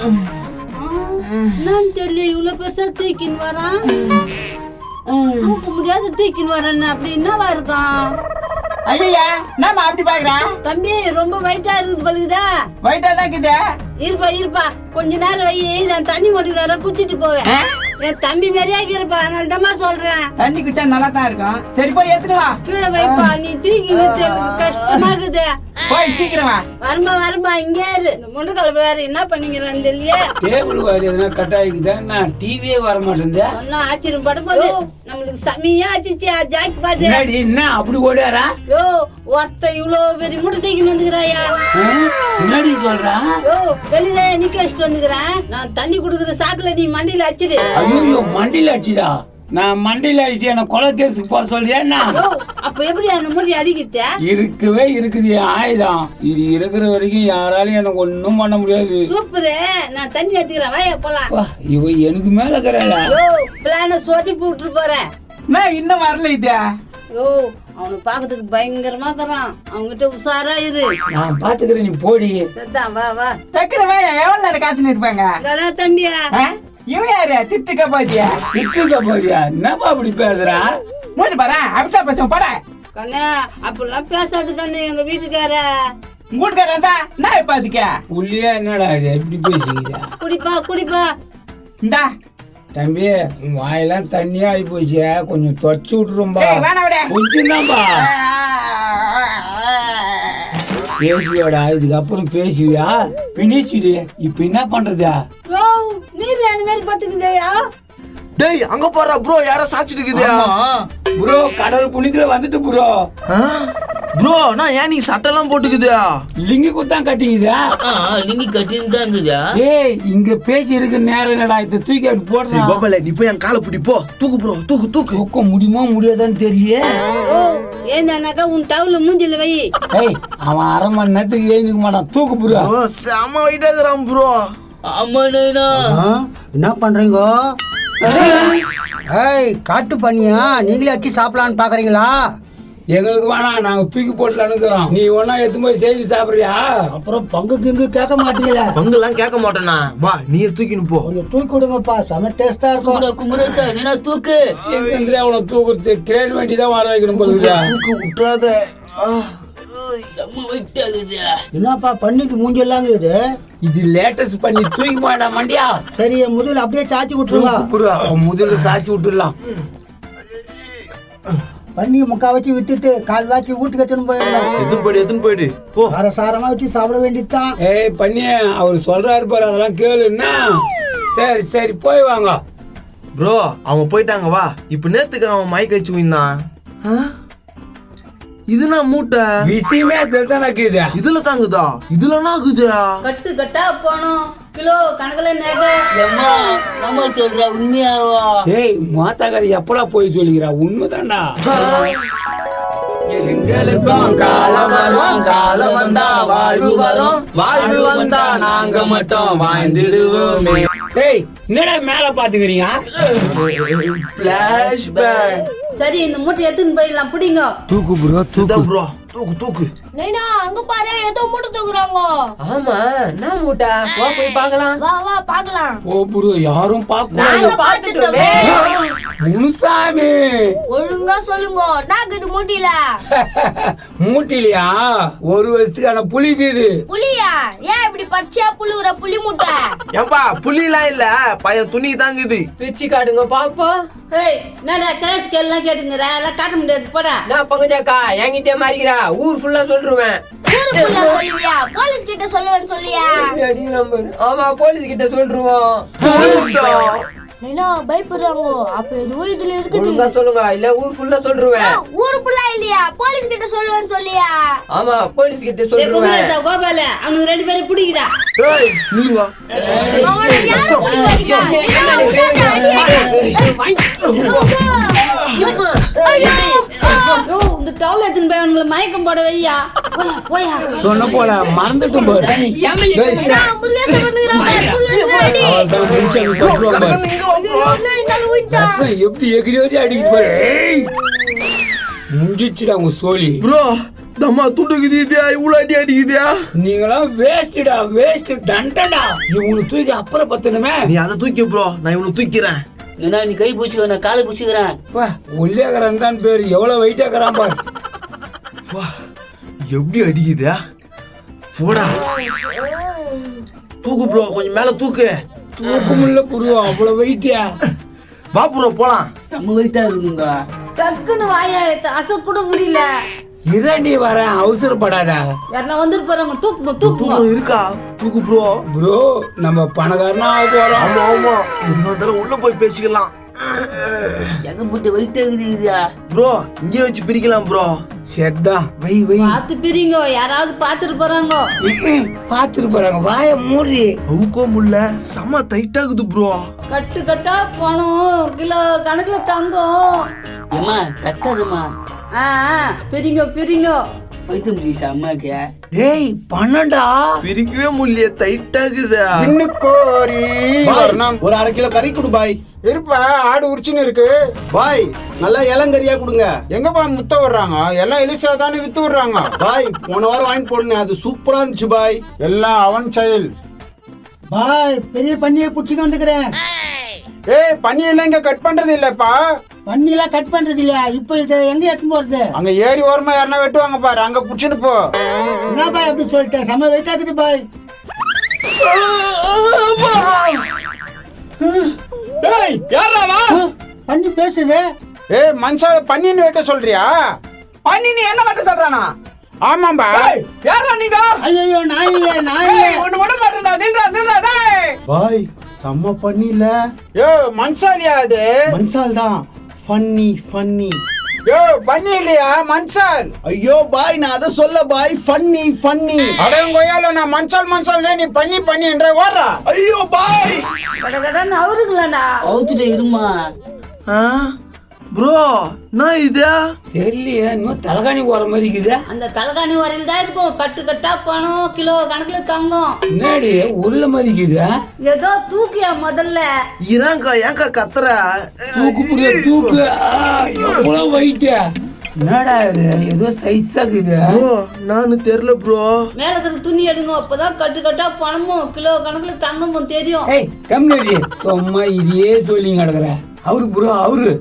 என்னன்னு தெரியல, இவ்வளவு பெருசா தூக்கின்னு வரான். தூக்க முடியாத தூக்கின்னு வரேன்னு அப்படி என்னவா இருக்கான்? ஐயா நாம அப்படி பாக்குறான். தம்பி ரொம்ப வயிட்டா இருக்குது பழுகுதா? வயிட்டா தான் இருக்குது. இருப்பா கொஞ்ச நேரம் வை, நான் தண்ணி மொழிக்கு வர குச்சிட்டு போவேன். என் தம்பி மாதிரியா இருப்பா, நான் தம்மா சொல்றேன். தண்ணி குச்சா நல்லா தான் இருக்கும். சரி போய் எடுத்துட்டு வா. கீழே வைப்பா, நீ தூக்கி எனக்கு கஷ்டமா இருக்குது. போய் சீக்கிரம் வா. வரும்பா இங்க இரு. இந்த முண்டுக்கலை வேற என்ன பண்ணிக்கிறான்னு தெரியல. டேபிள் வேற எதுனா கட் ஆகிக்குதா? நான் டிவியே வர மாட்டேங்குது. சொன்னா ஆச்சரியம் பட போது. நம்மளுக்கு செம்மையா ஆச்சிச்சு ஜாக்கி பாட்டு. என்ன அப்படி ஓடாரா? யோ ஒத்த இவ்வளவு பெரிய மூட்டை தூக்கின்னு வந்துக்கிறாயா? முன்னாடி சொல்றா? யோ வெளியே நிக்க வச்சுட்டு வந்துக்கிறேன். நான் தண்ணி குடுக்குற சாக்குல நீ மண்டியில அடிச்சிடு. ஐயோ மண்டியில அடிச்சுடா? நான் மண்டியில அடிச்சு என்ன கொலை கேஸுக்கு போக சொல்றியா? அப்ப எப்படி அந்த மூடி அடிக்கிட்ட? இருக்கவே இருக்குது ஆயுதம். இது இருக்கிற வரைக்கும் யாராலையும் எனக்கு ஒண்ணும் பண்ண முடியாது. சூப்பரு, நான் தண்ணி ஏத்துக்கிறேன், வாயா போலாம். இவ எனக்கு மேல இருக்கிறாளா? யோ பிளான சொதிப்பு விட்டு போறேன். நான் இன்னும் வரல இதா. யோ அவனை பாக்கிறதுக்கு பயங்கரமா இருக்கிறான், அவங்கிட்ட உஷாரா இரு. நான் பாத்துக்கிறேன், நீ போடி. சரிதான், வா. டக்குனு வா. எவ்வளவு நேரம் காத்துன்னு இருப்பாங்க? தம்பியா இவன் யாரு? திட்டுக்க போதியா? திட்டுக்க போதியா? என்னப்பா அப்படி பேசுறா? மூணு பாரு, அப்படித்தான் பேசுவோம். போட கண்ணு, அப்படிலாம் பேசாது கண்ணு. எங்க வீட்டுக்கார வீட்டுக்காரன் தான் நான் இப்ப அதுக்க புள்ளியா என்னடா இது எப்படி பேசுறீங்க? குடிப்பா இந்தா தம்பி, உன் வாயெல்லாம் தண்ணியா ஆகி போச்சு, கொஞ்சம் தொச்சு விட்டுரும்பா. கொஞ்சம் தான்பா பேசுவியாடா. இதுக்கப்புறம் பேசுவியா? பினிச்சிடு. இப்ப என்ன பண்றதா? நீர் அந்த மாதிரி பாத்துக்குதையா? டேய் அங்க போறா ப்ரோ, யாரோ சாச்சிட்டு இருக்குதா? ப்ரோ கடல் புனித்துல வந்துட்டு ப்ரோ. ப்ரோ நான் ஏன் நீ சட்டெல்லாம் போட்டுக்குதா? லிங்கி குத்தான் கட்டிக்குதா? லிங்கி கட்டின்னு தான் இருக்குதா? ஏய் இங்க பேசி இருக்க நேரம் இல்லடா, இத தூக்கி அப்படி போடுறா. கோபால நீ போய் என் காலை பிடி போ. தூக்கு ப்ரோ, தூக்கு. தூக்க முடியுமா முடியாதான்னு தெரியல. ஏந்தானாக்கா உன் டவுல மூஞ்சில வை. ஏய் அவன் அரை மணி நேரத்துக்கு எழுந்துக்க மாட்டான். தூக்கு ப்ரோ. செம வெயிட்டா இருக்கிறான் ப்ரோ. ஆமா நைனா. என்ன பண்றீங்க? ஏய் காட்டு பண்ணியா, நீங்களே அக்கி சாப்பிடலான்னு பாக்குறீங்களா? எங்களுக்கு வேணாம், நாங்க தூக்கி போட்டுலான்னு இருக்கிறோம். நீ ஒன்னா எத்து போய் செய்து சாப்பிடுறியா? அப்புறம் பங்கு கிங்கு கேட்க மாட்டீங்களா? பங்குலாம் கேட்க மாட்டேனா. வா நீ தூக்கின்னு போ. கொஞ்சம் தூக்கி கொடுங்கப்பா, செம டேஸ்டா இருக்கும். குமரேசா என்ன தூக்கு? எங்க அவனை தூக்குறது கிரேன் வேண்டி தான் வர வைக்கணும் போகுதா? தூக்கு விட்டுறாத. செம்ம வெயிட்டா இருக்குதா? என்னப்பா பண்ணிக்கு மூஞ்செல்லாம் இருக்குது? இது லேட்டஸ்ட் பண்ணி தூக்கி போடா மண்டியா. சரி முதல்ல அப்படியே சாச்சி விட்டுருவா. முதல்ல சாச்சி விட்டுடலாம். பண்ணி முக்கா வச்சு வித்துட்டு கால் வாச்சி வீட்டுக்கு எடுத்துன்னு போயிடலாம். எதுன்னு போயிடு போ. சாரமா வச்சு சாப்பிட வேண்டியதுதான். ஏய் பண்ணிய அவர் சொல்றாரு பாரு, அதெல்லாம் கேளுன்னா. சரி போய் வாங்க ப்ரோ. அவன் போயிட்டாங்க. வா இப்ப நேத்துக்கு அவன் மயக்க வச்சு விந்தான். இதுனா மூட்டை விஷயமே தெரிதான் இருக்குது. இதுல தாங்குதா? இதுல நாக்குதா? கட்டு கட்டா போனோம், கிலோ கணக்குல நகை. அம்மா நம்ம சொல்ற உண்மையாவா? ஏய் மாத்தாக்காரி எப்படா போய் சொல்லிக்கிறா? உண்மைதான்டா. எங்களுக்கும் காலம் வரும், காலம் வந்தா வாழ்வு வரும், வாழ்வு வந்தா நாங்க மட்டும் வாழ்ந்துடுவோமே. ஏய் என்னடா மேல பாத்துக்கிறீங்க? பிளாஷ்பேக். சரி இந்த மூட்டை எடுத்துன்னு போயிடலாம், பிடிங்க. தூக்கு ப்ரோ, ப்ரோ தூக்கு. நைனா அங்க பாரு, ஏதோ மூட்டை தூக்குறாங்க. ஆமா நான் மூட்டா. வா போய் பார்க்கலாம். வா பாக்கலாம். ஓ ப்ரோ யாரும் பாக்க நாங்க பாத்துட்டோமே. முனுசாமி ஒழுங்கா சொல்லுங்க, நாங்க இது மூட்டில. மூட்டிலையா? ஒரு வருஷத்துக்கான புளிக்குது. புலியா? ஏன் இப்படி பச்சையா புழுகுற புலி மூட்டை? ஏன்பா புள்ளிலாம் இல்ல, பையன் துணி தாங்குது. பிரிச்சு காட்டுங்க பாப்பா. ஏய் என்னடா கேஸ் கேள்லாம் கேட்டுங்கற, எல்லாம் காட்ட முடியாது, போடா. நான் பங்கஜாக்கா என்கிட்ட மாறிக்கிறா, ஊர் ஃபுல்லா சொல்லிடுவேன். ஊருக்குள்ள சொல்லுவியா? போலீஸ் கிட்ட சொல்லுவேன்னு சொல்லியா? ஆமா போலீஸ் கிட்ட சொல்லிடுவோம். நைனா பயப்படுறாங்க, அப்ப எதுவும் இதுல இருக்குது. ஒழுங்கா சொல்லுங்க, இல்ல ஊர் ஃபுல்லா சொல்லிடுவேன். ஊருக்குள்ள இல்லையா? போலீஸ் கிட்ட சொல்லுவேன்னு சொல்லியா? ஆமா போலீஸ் கிட்ட ஏய் சொல்லிடுவேன். குமரேசா, கோபால அவனுக்கு ரெண்டு பேரும் பிடிக்குதா? ஏய் நீ வா. அவனை யார் பிடிக்கிறீங்க? யோ இந்த டவுல எடுத்துன்னு போய் அவனுங்களை மயக்கம் போட வையா. போயா சொன்ன போல மறந்துட்டு போற. நான் முதல்ல சொல்லுறேன், அவன் முடிச்சு கட்டுவாங்க. எப்படி எகிரி அடிக்குது பாரு. முடிச்சுடா உங்க சோழி. ப்ரோ தம்மா துண்டுக்குது இதா இவ்வளவு அடி அடிக்குதா? நீங்களாம் வேஸ்டா வேஸ்ட் தண்டடா. இவங்களுக்கு தூக்கி அப்புறம் பத்தணுமே. நீ அதை தூக்கி ப்ரோ, நான் இவனை தூக்கிறேன். ஏன்னா நீ கை பூச்சிக்க, நான் காலை பூச்சிக்கிறேன். ஒல்லியாக்குறான் தான் பேரு, எவ்வளவு வெயிட்டாக்குறான் பாரு. எப்படி அடிக்குதா? போடா தூக்கு ப்ரோ, கொஞ்சம் மேல தூக்கு. தூக்க முடியல புரு, அவ்வளவு வெயிட்டியா. வா ப்ரோ போலாம். செம்ம வெயிட்டா இருக்குங்க. டக்குன்னு வாயா அசை கூட முடியல. இதாண்டி வரேன், அவசரப்படாத. யாரா வந்துட்டு போறாங்க, தூக்குங்க தூக்குங்க. இருக்கா? தூக்கு ப்ரோ. ப்ரோ நம்ம பணக்காரனா ஆக போறோம். ஆமா ஆமா, இருந்தாலும் உள்ள போய் பேசிக்கலாம். எங்க போட்டு வெயிட்டா இருக்குதுயா ப்ரோ, இங்கே வச்சு பிரிக்கலாம் ப்ரோ. சரிதா, வை வை. பாத்து பிரிங்க, யாராவது பாத்துட்டு போறாங்க. பாத்துட்டு போறாங்க, வாய மூடி. அவுக்கோ முல்ல, செம டைட்டாகுது ப்ரோ. கட்டு கட்டா பணம் கிலோ கணக்குல தங்கம். ஏமா கத்தாதுமா, பிரிங்க பிரிங்க. பைத்தியம் பிடிச்சா அம்மாக்கு. டேய் பன்னண்டா. பிரிக்கவே முடியல, டைட்டாகுதா. இன்னும் கோரி வரணும். ஒரு 1/2 கிலோ கறி கொடு பாய். இருப்பா, ஆடு உரிச்சுன்னு இருக்கு. பாய் நல்லா இளங்கறியா கொடுங்க. எங்கப்பா முத்த விடுறாங்க? எல்லாம் எலிசா தானே வித்து விடுறாங்க. பாய் போன வாரம் வாங்கி போடுங்க, அது சூப்பரா இருந்துச்சு பாய். எல்லாம் அவன் செயல். பாய் பெரிய பண்ணியை புடிச்சுட்டு வந்துக்கிறேன். ஏய், பன்னியெல்லாம் இங்க கட் பண்றது இல்லப்பா. பண்ணிலாம் கட் பண்றது இல்லையா? இப்ப இது எங்க எடுத்து போறது? அங்க ஏறி ஓரமா யாருன்னா வெட்டுவாங்க பாரு, அங்க புடிச்சுட்டு போ. என்ன பாய் அப்படி சொல்லிட்டேன்? செம்ம வெயிட் ஆகுது பாய். டேய் யாரா பண்ணி பேசுது. ஏய் மனுஷால பன்னின்னு வெட்ட சொல்றியா? பண்ணி நீ என்ன மட்டும் சொல்றானா? ஆமாம்பா. யாரா நீங்க? ஐயோ நான் இல்ல, நான் இல்ல. ஒண்ணு விட மாட்டேன்டா, நில்றா நில்றா டேய். பாய் செம்ம பண்ணில. யோ மனுஷாலியா அது? மன்சால் தான். Funny funny. யோ பன்னி இல்லையா, மனுஷால். ஐயோ பாய் நான் அதை சொல்ல பாய், ஃபன்னி ஃபன்னி. அடங்கோயால நான் மனுஷால் நீ பண்ணி பண்ணின்ற ஓடுறா. ஐயோ பாய். கட கடன்னு அவருக்குலடா. அவுத்துட்டு இருமா. ப்ரோ நான் இதா தெரியலையே, இன்னும் தலகாணி ஓர மாதிரி இருக்குதா? அந்த தலகாணி வரையில் தான் இருக்கும். கட்டு கட்டா பணம் கிலோ கணக்குல தங்கம். என்னடி உருள மாதிரி இருக்குதா? ஏதோ தூக்கியா முதல்ல. இறாங்கா, ஏங்கா கத்துற? தூக்கு புரிய தூக்கு. எவ்வளவு வெயிட்டா? என்னடா இது, ஏதோ சைஸா இருக்குது. ப்ரோ நானு தெரியல ப்ரோ. மேல இருக்கிற துணி எடுங்க, அப்பதான் கட்டு கட்டா பணமும் கிலோ கணக்குல தங்கமும் தெரியும். ஏய் கம்னடி, சும்மா இதையே சொல்லி கிடக்குற. அவரு ப்ரோ, அவரு.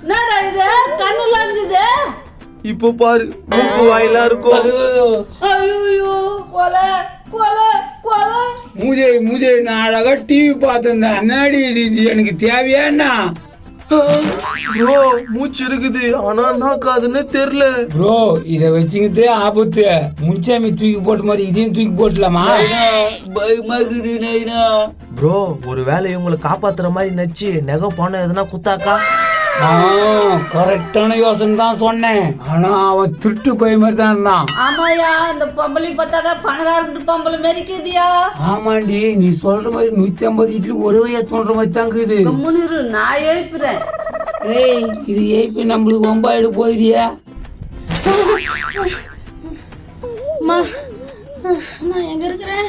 என்னடா இது, கண்ணெல்லாம் இருக்குது. இப்போ பாரு, மூக்கு வாயிலா இருக்கும். ஐயோ கொலை கொலை கொலை. மூதே மூதே, நான் அழகா டிவி பார்த்திருந்தேன். என்னடி இது எனக்கு தேவையாண்ணா? ப்ரோ மூச்சு இருக்குது, ஆனா நான் காதுன்னு தெரியல. ப்ரோ இத வச்சுக்கிட்டு ஆபத்து. முன்சாமி தூக்கி போட்ட மாதிரி இதையும் தூக்கி போட்டலாமா? பயமா இருக்குது நைனா. ப்ரோ ஒரு வேலை இவங்களை காப்பாத்துற மாதிரி நச்சு நெக போன எதுனா குத்தாக்கா? கரெக்டான யோசனை தான் சொன்னேன். ஆனா அவன் திருட்டு போய் மாதிரி தான் இருந்தான். ஆமாயா, இந்த பொம்பளை பார்த்தாக்கா பணக்காரட்டு பொம்பளை மெரிக்குதியா. ஆமாண்டி, நீ சொல்ற மாதிரி 150 இட்லி ஒரு வழியா தோன்ற மாதிரி தான் இருக்குது. முன்னிரு, நான் எழுப்புறேன். ஏய் இது ஏப்பி நம்மளுக்கு ஒம்பாயிடு போயிரியா? நான் எங்க இருக்கிறேன்?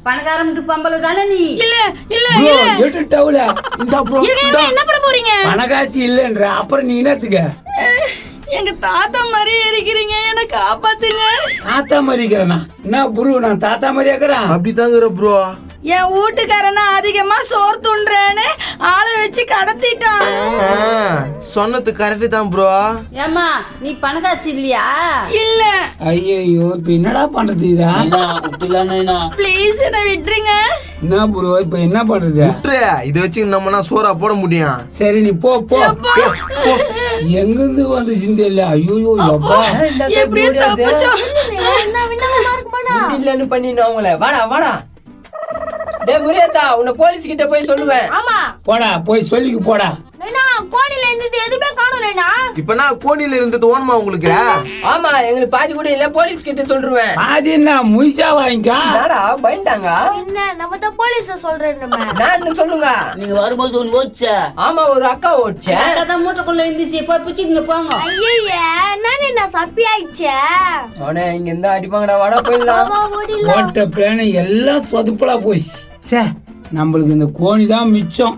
பணக்காரட்டு பொம்பளை தானே நீ? இல்ல இல்ல ப்ரோ எடுட்டவுல இந்தா ப்ரோ, என்ன பண்ண போறீங்க? பணக்காட்சி இல்லைன்ற அப்புறம் நீ என்னத்துக்க? எங்க தாத்தா மாதிரி இருக்கிறீங்க, என்ன காப்பாத்துங்க. தாத்தா மாதிரி இருக்கிறேனா? என்ன ப்ரோ, நான் தாத்தா மாதிரி இருக்கிறேன்? அப்படிதாங்கிற ப்ரோ. என் வீட்டுக்காரனா அதிகமா சோறு துண்டுறேன்னு ஆளை வச்சு கடத்திட்டான். சொன்னது கரெக்ட் தான் ப்ரோ. ஏமா நீ பணக்காட்சி இல்லையா? இல்ல. ஐயோ இப்ப என்னடா பண்றது? இதா விட்டுலாம் நைனா, ப்ளீஸ் என்ன விட்டுருங்க. என்ன ப்ரோ இப்ப என்ன பண்றது? இதை வச்சு நம்மனா சோறா போட முடியும்? சரி நீ போ போ. எங்கிருந்து வந்து சிந்தையில? ஐயோ எப்பா, எப்படியோ தப்பிச்சோம். இல்லன்னு பண்ணினோம் அவங்கள. வாடா வாடா. டேய் முரியத்தா, உன்னை போலீஸ் கிட்ட போய் சொல்லுவேன். ஆமா போடா போய் சொல்லிக்கு போடா. நைனா கோணில இருந்து எதுவுமே காணோம் நைனா. இப்ப நான் கோணில இருந்தது ஓணுமா உங்களுக்கு? ஆமா, எங்களுக்கு பாதி கூட இல்ல, போலீஸ் கிட்ட சொல்றேன். அது என்ன முயசா வாங்கிக்கா? என்னடா பயந்தாங்க? என்ன நம்ம தான் போலீஸ் சொல்றேன். நான் சொல்லுங்க. நீங்க வரும்போது ஒன்று ஓச்சா? ஆமா, ஒரு அக்கா ஓடிச்ச. அக்கா மூட்டைக்குள்ள இருந்துச்சு, போய் பிச்சுக்குங்க போங்க. ஐயே நான் சப்பி ஆயிடுச்சே. அவனே இங்க இருந்தா அடிப்பாங்கடா, வாடா போயிடலாம். ஓட்ட பிளான் எல்லாம் சொதுப்பலா போச்சு. சே நம்மளுக்கு இந்த கோணி தான் மிச்சம்.